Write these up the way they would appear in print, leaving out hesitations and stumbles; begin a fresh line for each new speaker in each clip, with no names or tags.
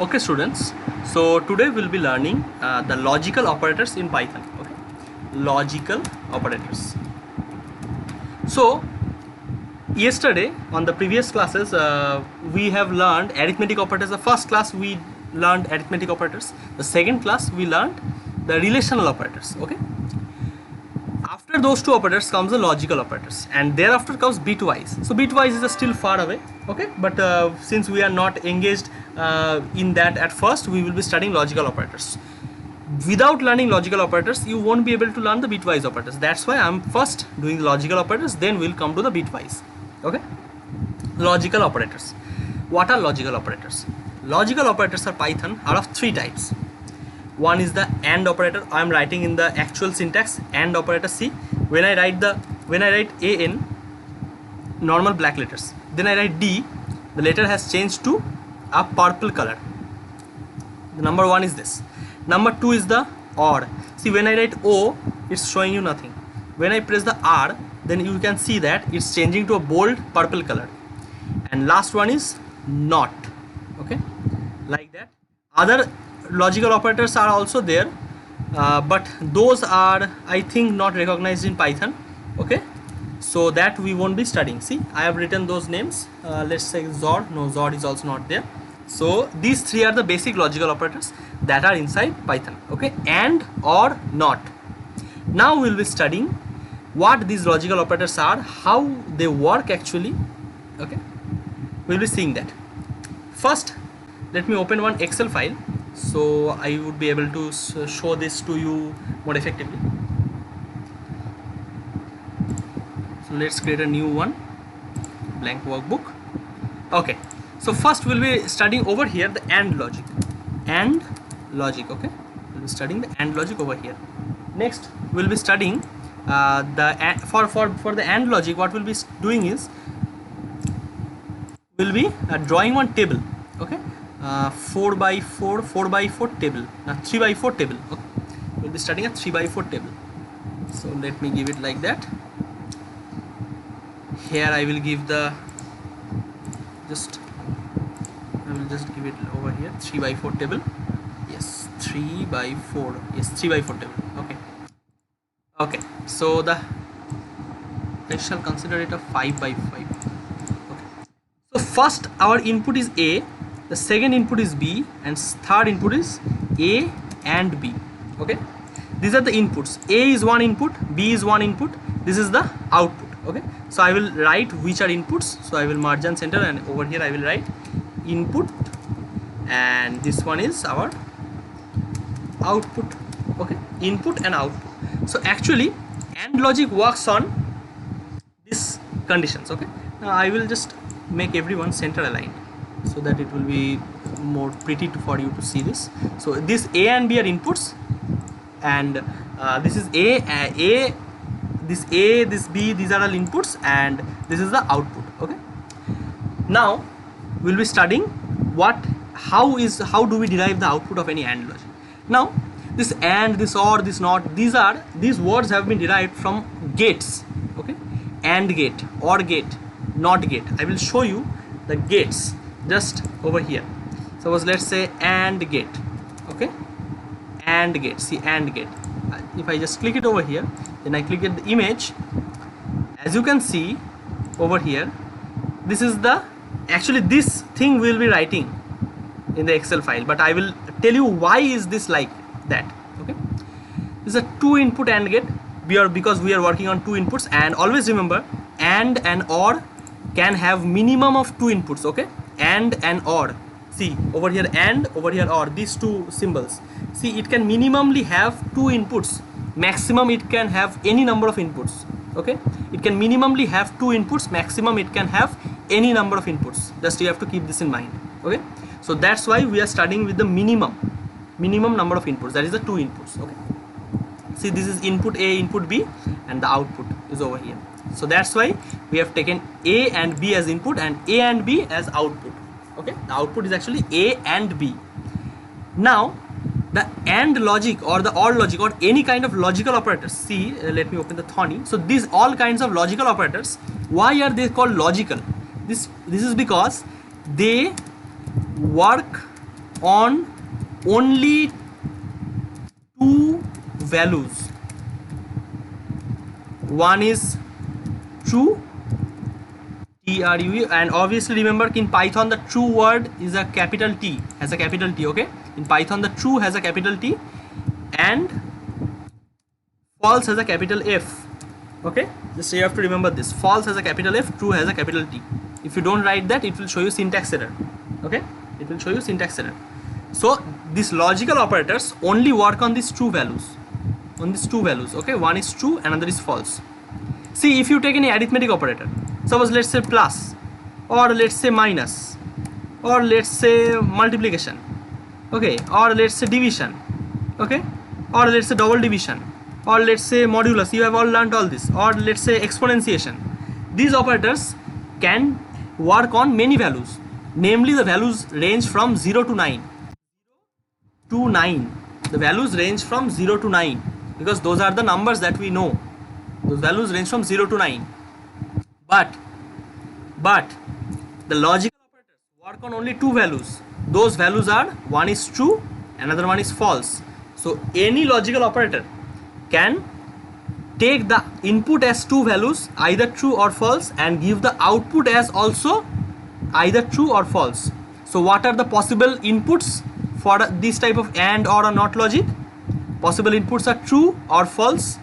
Okay students, so today we'll be learning the logical operators in Python. Okay, logical operators. So yesterday on the previous classes we have learned arithmetic operators. The first class we learned arithmetic operators. The second class we learned the relational operators. Okay, after those two operators comes the logical operators, and thereafter comes bitwise. So bitwise is still far away. Okay, but since we are not engaged in that at first, we will be studying logical operators. Without learning logical operators, you won't be able to learn the bitwise operators. That's why I'm first doing the logical operators, then we'll come to the bitwise. Okay, logical operators. What are logical operators? Logical operators are Python are of three types. One is the AND operator. I am writing in the actual syntax AND operator. See, when I write AN, normal black letters, then I write D, the letter has changed to a purple color. The number one is this. Number two is the OR. See, when I write O, it's showing you nothing. When I press the R, then you can see that it's changing to a bold purple color. And last one is NOT. Okay, like that. Other logical operators are also there, but those are, I think, not recognized in Python. Okay, so that we won't be studying. See, I have written those names. Let's say XOR. No, XOR is also not there. So these three are the basic logical operators that are inside Python. Okay, AND, OR, NOT. Now we'll be studying what these logical operators are, how they work actually. Okay, we'll be seeing that. First, let me open one Excel file so I would be able to show this to you more effectively. So let's create a new one, blank workbook. Okay, so first we'll be studying over here the AND logic. AND logic. Okay, we'll be studying the AND logic over here. Next we'll be studying for the AND logic. What we'll be doing is we'll be drawing one table. Okay, 4 by 4 table, 3 by 4 table. Okay, we'll be studying a 3 by 4 table. So let me give it like that. Here I will give the I will just give it over here 3 by 4 table. Yes, 3 by 4. Yes, 3 by 4 table. Okay. Okay. So I shall consider it a 5 by 5. Okay. So first our input is A, the second input is B, and third input is A and B. Okay. These are the inputs. A is one input, B is one input. This is the output. Okay, so I will write which are inputs. So I will margin center, and over here I will write input, and this one is our output. Okay, input and output. So actually AND logic works on these conditions. Okay, now I will just make everyone center aligned so that it will be more pretty for you to see this. So this A and B are inputs, and this is this A, this B, these are all inputs, and this is the output. Okay, now we'll be studying how do we derive the output of any AND logic. Now this AND, this OR, this NOT, these words have been derived from gates. Okay, AND gate, OR gate, NOT gate. I will show you the gates just over here. Suppose let's say AND gate. Okay, AND gate. See, AND gate. If I just click it over here, then I click at the image, as you can see over here, this is actually this thing we'll be writing in the Excel file, but I will tell you why is this like that. Okay, this is a 2 input AND gate because we are working on 2 inputs, and always remember AND and OR can have minimum of 2 inputs. Okay, AND and OR. See over here AND, over here OR, these two symbols. See, it can minimally have 2 inputs. Maximum it can have any number of inputs. Okay, it can minimally have 2 inputs. Maximum it can have any number of inputs. Just you have to keep this in mind. Okay, so that's why we are starting with the minimum number of inputs. That is the 2 inputs. Okay, see, this is input A, input B, and the output is over here. So that's why we have taken A and B as input and A and B as output. Okay, the output is actually A and B. Now the AND logic or the OR logic or any kind of logical operators. See, let me open the Thorny. So these all kinds of logical operators, why are they called logical? This is because they work on only two values. One is true, TRUE, and obviously remember in Python the true word is a capital T, has a capital T, okay? In Python the true has a capital T and false has a capital F, okay? Just you have to remember this, false has a capital F, true has a capital T. If you don't write that, it will show you syntax error, okay? It will show you syntax error. So these logical operators only work on these two values, okay? One is true, another is false. See, if you take any arithmetic operator, suppose let's say plus, or let's say minus, or let's say multiplication, okay, or let's say division, okay, or let's say double division, or let's say modulus, you have all learned all this, or let's say exponentiation. These operators can work on many values, namely the values range from 0 to 9. The values range from 0 to 9 because those are the numbers that we know. Those values range from 0 to 9. But the logical operators work on only two values. Those values are, one is true, another one is false. So any logical operator can take the input as two values, either true or false, and give the output as also either true or false. So what are the possible inputs for this type of AND or a NOT logic? Possible inputs are true or false.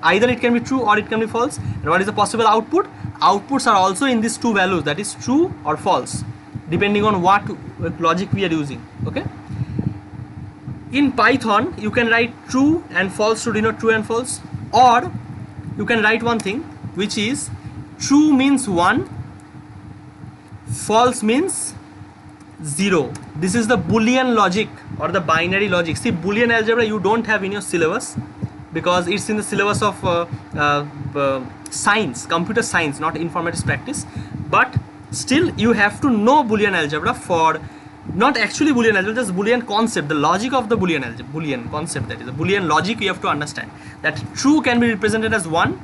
Either it can be true or it can be false. And what is the possible output? Outputs are also in these two values, that is true or false, depending on what logic we are using, okay? In Python, you can write true and false to denote true and false, or you can write one thing which is true means 1, false means 0. This is the Boolean logic or the binary logic. See, Boolean algebra you don't have in your syllabus because it's in the syllabus of science, computer science, not informatics practice. But still you have to know Boolean algebra for, not actually Boolean algebra, just Boolean concept, the logic of the Boolean algebra, Boolean concept, that is the Boolean logic. You have to understand that true can be represented as 1,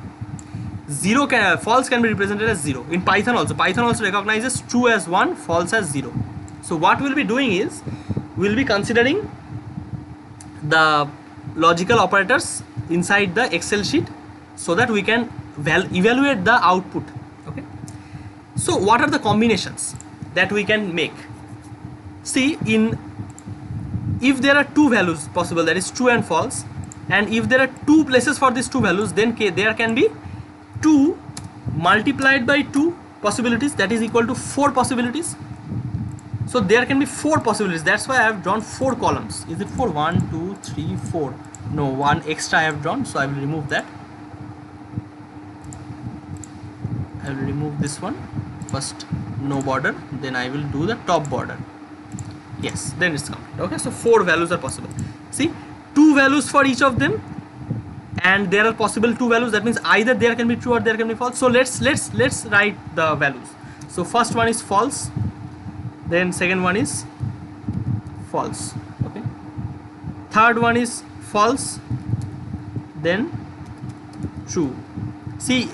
false can be represented as 0. In Python also recognizes true as 1, false as 0. So what we'll be doing is, we'll be considering the logical operators inside the Excel sheet so that we can evaluate the output, okay? So what are the combinations that we can make? See, if there are two values possible, that is true and false, and if there are two places for these two values, then there can be 2 multiplied by 2 possibilities, that is equal to 4 possibilities. So there can be 4 possibilities. That's why I have drawn 4 columns. Is it 4? 1, 2, 3, 4. No, one extra I have drawn, so I will remove that. I will remove this one. First no border, then I will do the top border. Yes, then it's complete. Okay, so 4 values are possible. See, 2 values for each of them, and there are possible 2 values. That means either there can be true or there can be false. So let's write the values. So first one is false, then second one is false, okay, third one is false, then true. See,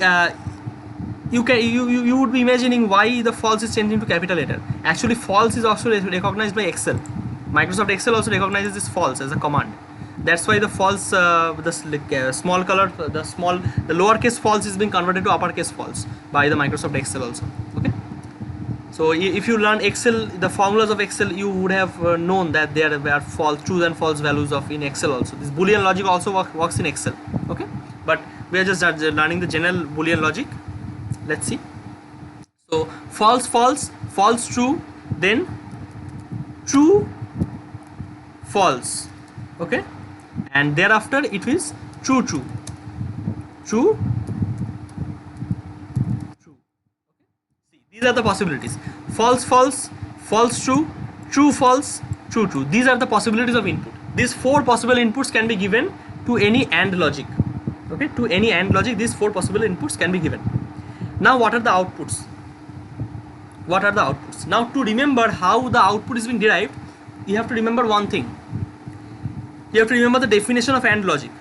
you would be imagining why the false is changed into capital letter. Actually false is also recognized by Excel. Microsoft Excel also recognizes this false as a command. That's why the false, small color, the lowercase false is being converted to uppercase false by the Microsoft Excel also, okay? So if you learn Excel, the formulas of Excel, you would have known that there are false, true and false values of in Excel also. This Boolean logic also works in Excel, okay? But we are just learning the general Boolean logic. Let's see. So false, false, false, true, then true, false, okay? And thereafter it is true, true, true, true. See, these are the possibilities: false, false, false, true, true, false, true, true. These are the possibilities of input. These 4 possible inputs can be given to any AND logic, okay? To any AND logic, these 4 possible inputs can be given. Now what are the outputs? What are the outputs? Now to remember how the output is being derived, you have to remember one thing. You have to remember the definition of AND logic.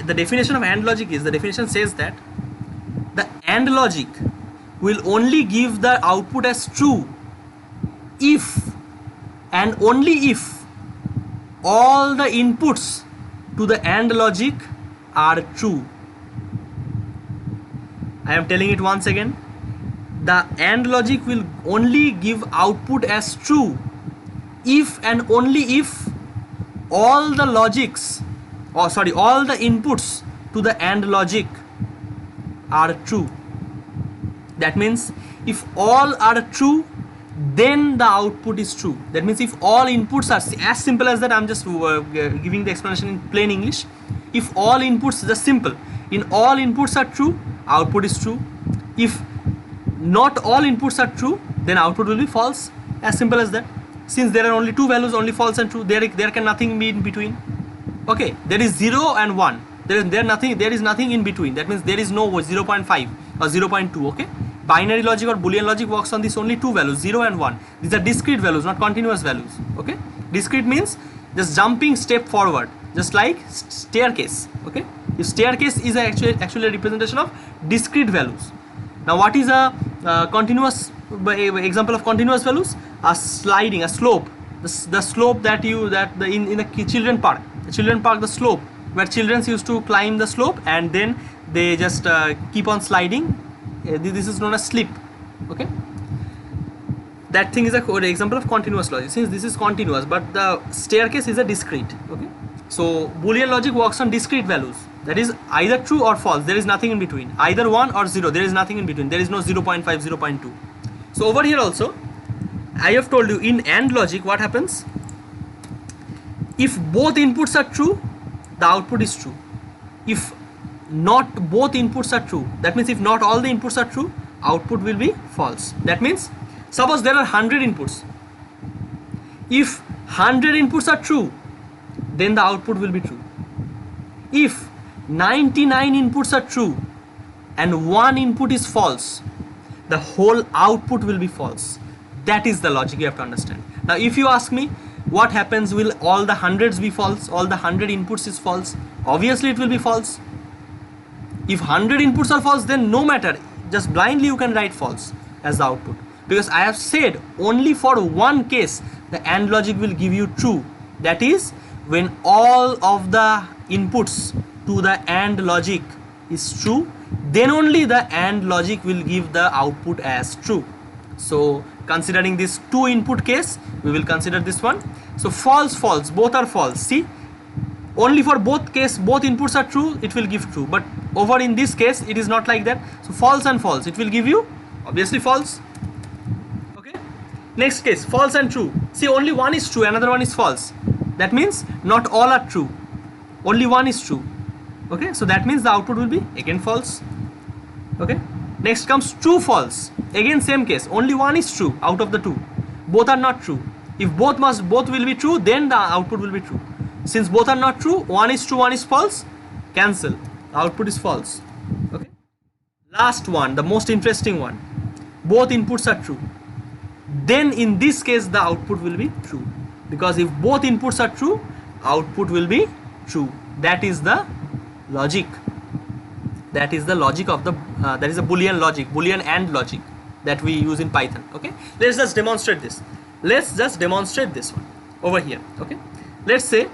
The definition of AND logic is, the definition says that the AND logic will only give the output as true if and only if all the inputs to the AND logic are true. I am telling it once again. The AND logic will only give output as true if and only if all the logics, all the inputs to the AND logic are true. That means if all are true, then the output is true. That means if all inputs are, as simple as that, I'm just giving the explanation in plain English. If all inputs, just simple, in all inputs are true, output is true. If not all inputs are true, then output will be false. As simple as that. Since there are only two values, only false and true, there can nothing be in between. Okay, there is 0 and 1. There is nothing in between. That means there is no 0.5 or 0.2. Okay, binary logic or Boolean logic works on these only two values, 0 and 1. These are discrete values, not continuous values. Okay, discrete means just jumping step forward, just like staircase. Okay, if staircase is actually a representation of discrete values. Now what is a continuous example of continuous values? A sliding, a slope, the slope that in a children park, the slope where children used to climb the slope and then they just keep on sliding. This is known as slip. Okay, that thing is a example of continuous logic, since this is continuous, but the staircase is a discrete. Okay, so Boolean logic works on discrete values, that is either true or false. There is nothing in between, either 1 or 0. There is nothing in between. There is no 0.5, 0.2. So over here also I have told you, in AND logic what happens? If both inputs are true, the output is true. If not both inputs are true, that means if not all the inputs are true, output will be false. That means suppose there are 100 inputs. If 100 inputs are true, then the output will be true. If 99 inputs are true and one input is false, the whole output will be false. That is the logic you have to understand. Now if you ask me what happens, will all the hundreds be false, all the 100 inputs is false? Obviously it will be false. If 100 inputs are false, then no matter, just blindly you can write false as the output, because I have said only for one case the AND logic will give you true. That is when all of the inputs to the AND logic is true, then only the AND logic will give the output as true. So considering this two input case, we will consider this one. So false, false, both are false. See, only for both inputs are true, it will give true, but over in this case it is not like that. So false and false, it will give you obviously false. Okay, next case, false and true. See, only one is true, another one is false. That means not all are true, only one is true. Okay, so that means the output will be again false. Okay, next comes true, false. Again same case, only one is true out of the two, both are not true. If both will be true, then the output will be true. Since both are not true, one is true, one is false, cancel, the output is false. Okay, last one, the most interesting one, both inputs are true. Then in this case the output will be true, because if both inputs are true, output will be true. That is the logic. That is the logic of the that is a Boolean logic, Boolean AND logic that we use in Python. Okay, let's just demonstrate this. Let's just demonstrate this one over here. Okay, let's say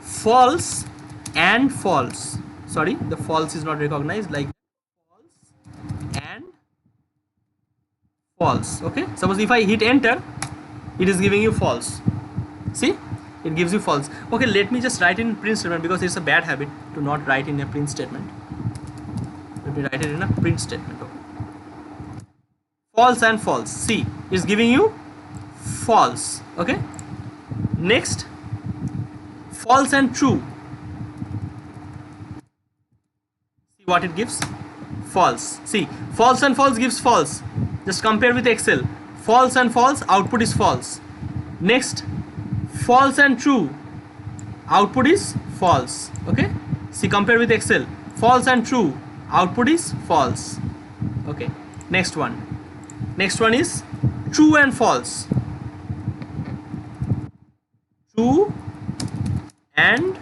false and false. Sorry, the false is not recognized, like false and false. Okay, suppose if I hit enter, it is giving you false. See, it gives you false. Okay, let me just write in print statement, because it's a bad habit to not write in a print statement. Let me write it in a print statement. Okay, false and false. See, it's giving you false. Okay, next, false and true. See what it gives? False. See, false and false gives false. Just compare with Excel. False and false, output is false. Next, false and true, output is false. Okay, see, compare with Excel. False and true, output is false. Okay, next one is true and false. True and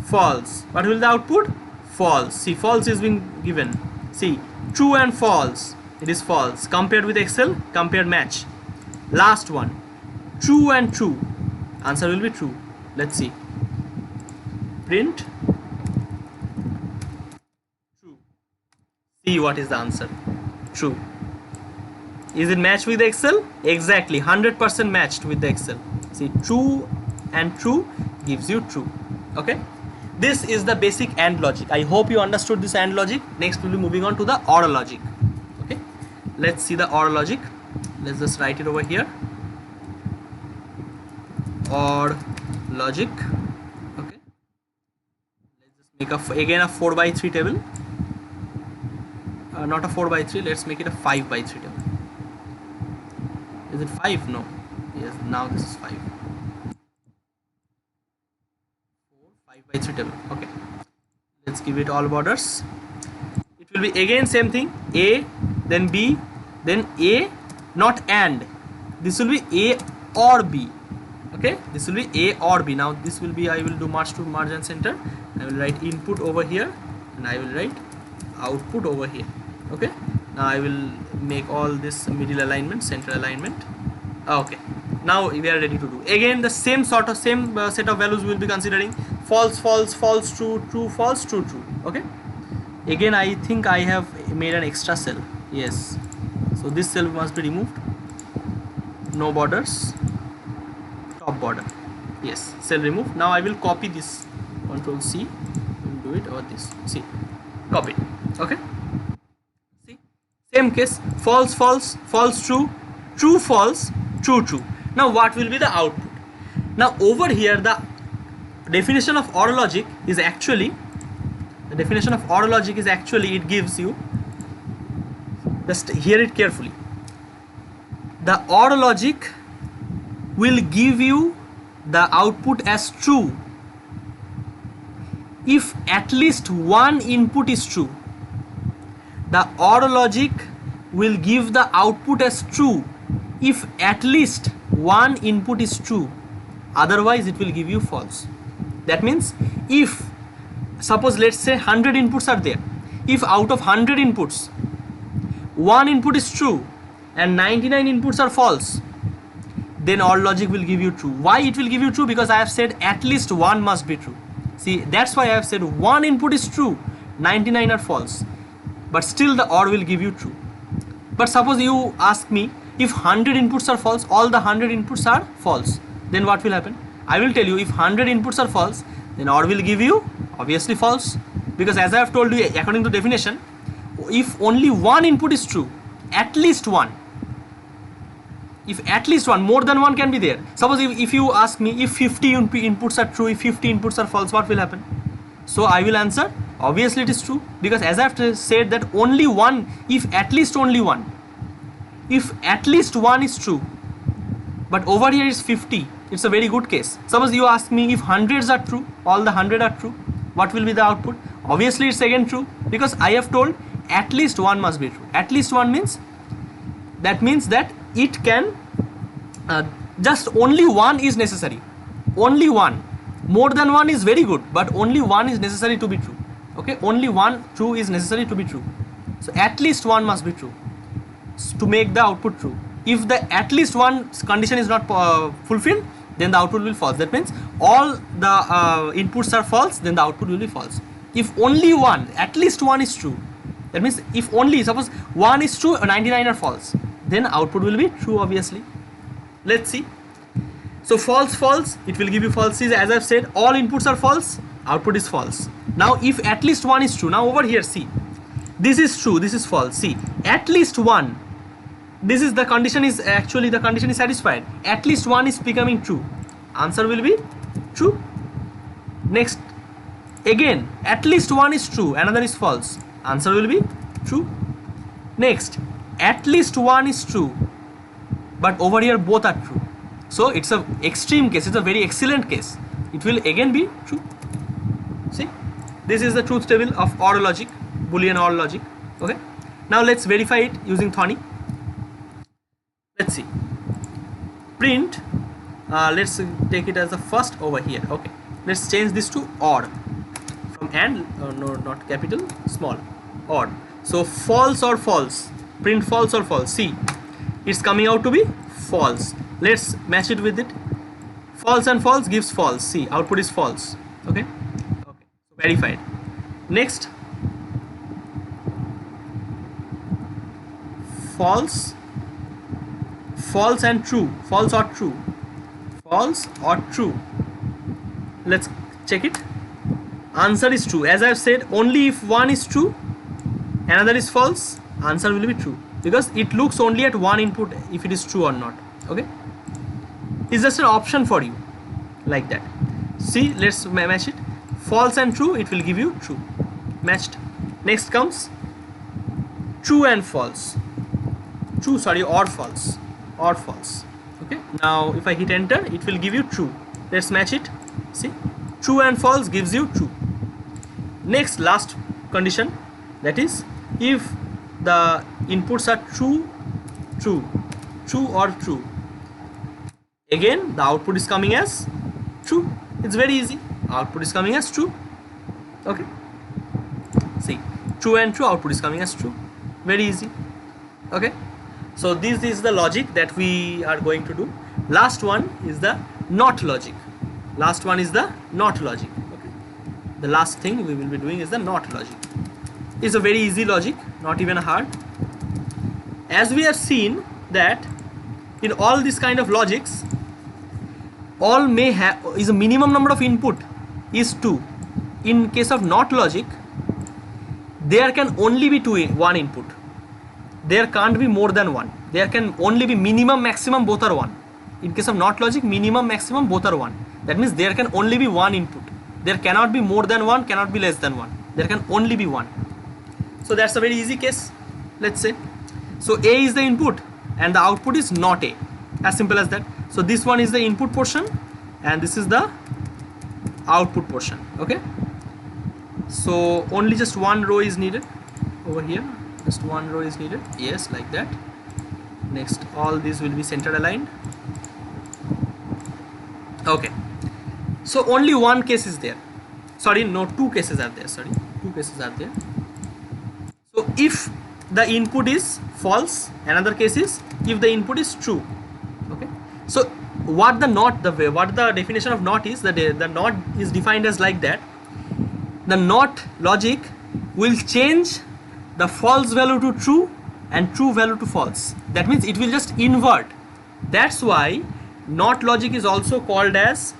false, what will the output? False. See, false is being given. See, true and false, it is false. Compared with Excel, compare, match. Last one, true and true, answer will be true. Let's see. Print true. See what is the answer. True. Is it matched with the Excel? Exactly, 100% matched with the Excel. See, true and true gives you true. Okay, this is the basic AND logic. I hope you understood this AND logic. Next we'll be moving on to the OR logic. Okay, let's see the OR logic. Let's just write it over here. OR logic. Okay, let's just make again a 4x3 table. Not a 4x3, let's make it a 5x3 table. Is it 5? No. Yes, now this is 5. 5x3 table. Okay, let's give it all borders. It will be again same thing, A, then B, then A, not AND. This will be A or B. Okay, this will be A or B. Now this will be, I will do march to margin center. I will write input over here and I will write output over here. Okay, now I will make all this middle alignment, center alignment. Okay, now we are ready to do again the same set of values we will be considering. False, false, false, true, true, false, true, true. Okay, again I think I have made an extra cell. Yes, so this cell must be removed. No borders, top border. Yes, cell removed. Now I will copy this, Control C, and do it over this. See, copy. Okay, see, same case, false, false, false, true, true, false, true, true. Now what will be the output? Now over here the definition of OR logic is actually, it gives you, just hear it carefully, the OR logic will give you the output as true if at least one input is true. The OR logic will give the output as true if at least one input is true, otherwise it will give you false. That means if, suppose let's say 100 inputs are there, if out of 100 inputs one input is true and 99 inputs are false, then OR logic will give you true. Why it will give you true? Because I have said at least one must be true. See, that's why I have said one input is true, 99 are false, but still the OR will give you true. But suppose you ask me, if 100 inputs are false, all the 100 inputs are false, then what will happen? I will tell you, if 100 inputs are false, then OR will give you obviously false, because as I have told you, according to definition, if only one input is true, at least one, if at least one, more than one can be there. Suppose if you ask me, if 50 inputs are true, if 50 inputs are false, what will happen? So I will answer, obviously it is true, because as I have said that only one, if at least only one, if at least one is true, but over here is 50, it's a very good case. Suppose you ask me, if hundreds are true, all the 100 are true, what will be the output? Obviously it's again true, because I have told at least one must be true. At least one means, that means that it can, just only one is necessary, only one. More than one is very good, but only one is necessary to be true. Okay, only one true is necessary to be true. So at least one must be true to make the output true. If the at least one condition is not fulfilled, then the output will be false. That means all the inputs are false, then the output will be false. If only one, at least one is true, that means if only, suppose one is true, 99 are false, then output will be true obviously. Let's see. So false, false, it will give you false. As I have said, all inputs are false, output is false. Now if at least one is true, now over here see, this is true, this is false. See, at least one, this is the condition, is actually the condition is satisfied, at least one is becoming true, answer will be true. Next, again at least one is true, another is false, answer will be true. Next, at least one is true, but over here both are true, so it's a extreme case, it's a very excellent case, it will again be true. See, this is the truth table of OR logic, Boolean OR logic. Okay, now let's verify it using Thonny. Let's see, print, let's take it as the first over here. Okay, let's change this to OR from AND, no, not capital, small, OR. So false or false, print false or false. See, it's coming out to be false. let's match it with it. False and false gives false. See, output is false. Okay, okay, so verified. Next, false, false and true, false or true, false or true. Let's check it. Answer is true. As I've said, only if one is true, another is false, answer will be true, because it looks only at one input if it is true or not. Okay, it's just an option for you, like that. See, let's match it. False and true, it will give you true. Matched. Next comes true and false. True, sorry, or false. Or false. Okay, now if I hit enter, it will give you true. Let's match it. See, true and false gives you true. Next, last condition, that is if the inputs are true, true, true or true, again the output is coming as true. It's very easy. Output is coming as true. Okay, see, true and true, output is coming as true. Very easy. Okay, so this is the logic that we are going to do. Last one is the not logic. Last one is the not logic. Okay, the last thing we will be doing is the not logic. It's a very easy logic, not even hard. As we have seen that in all this kind of logics, all may have is a minimum number of input is 2. In case of not logic, there can only be one input. There can't be more than one. There can only be minimum, maximum, both are 1. In case of not logic, minimum, maximum, both are 1. That means there can only be one input. There cannot be more than 1, cannot be less than 1. There can only be 1. So that's a very easy case, let's say. So A is the input and the output is not A. As simple as that. So this one is the input portion and this is the output portion. Okay, so only just one row is needed over here. Just one row is needed. Yes, like that. Next, all these will be center aligned. Okay, so only one case is there. Sorry, no, two cases are there. Sorry, two cases are there. So if the input is false, another case is if the input is true. Okay, so what the definition of not is, the not is defined as like that. The not logic will change the false value to true and true value to false. That means it will just invert. That's why not logic is also called as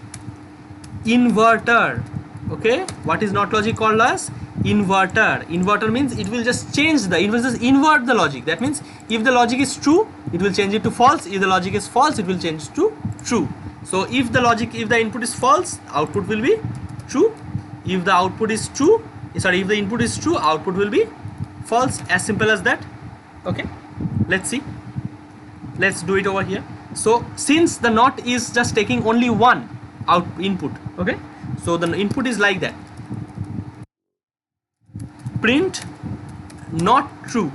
inverter. Okay, what is not logic called as? Inverter. Inverter means it will just change it will just invert the logic. That means if the logic is true, it will change it to false. If the logic is false, it will change to true. So if the input is false, output will be true. If the output is true, if the input is true, output will be false. As simple as that. Okay, let's see. Let's do it over here. So since the not is just taking only one input, okay, so the input is like that. Print not true,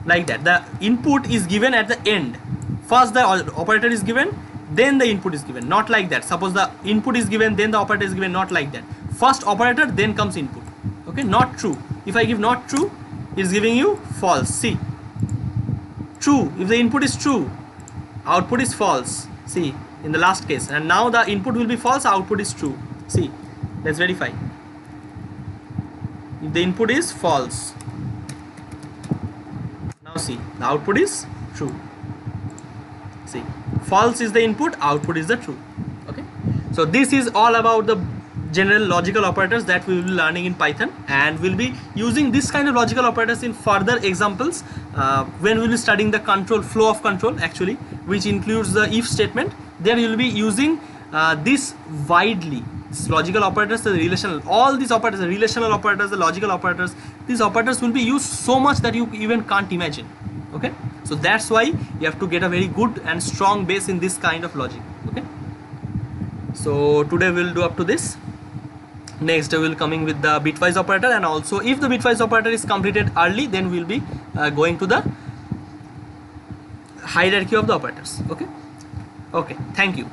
like that. The input is given at the end. First the operator is given, then the input is given. Not like that. Suppose the input is given, then the operator is given. Not like that. First operator, then comes input. Okay, not true. If I give not true, it's giving you false. See, true. If the input is true, output is false. See, in the last case. And now the input will be false, output is true. See, let's verify. If the input is false, now see, the output is true. See, false is the input, output is the true. Okay, so this is all about the general logical operators that we will be learning in Python, and we'll be using this kind of logical operators in further examples when we'll be studying the flow of control, actually, which includes the if statement. There you will be using this widely. Logical operators, the relational, all these operators, the relational operators, the logical operators, these operators will be used so much that you even can't imagine. Okay, so that's why you have to get a very good and strong base in this kind of logic. Okay, so today we'll do up to this. Next we will coming with the bitwise operator, and also if the bitwise operator is completed early, then we'll be going to the hierarchy of the operators. Okay, thank you.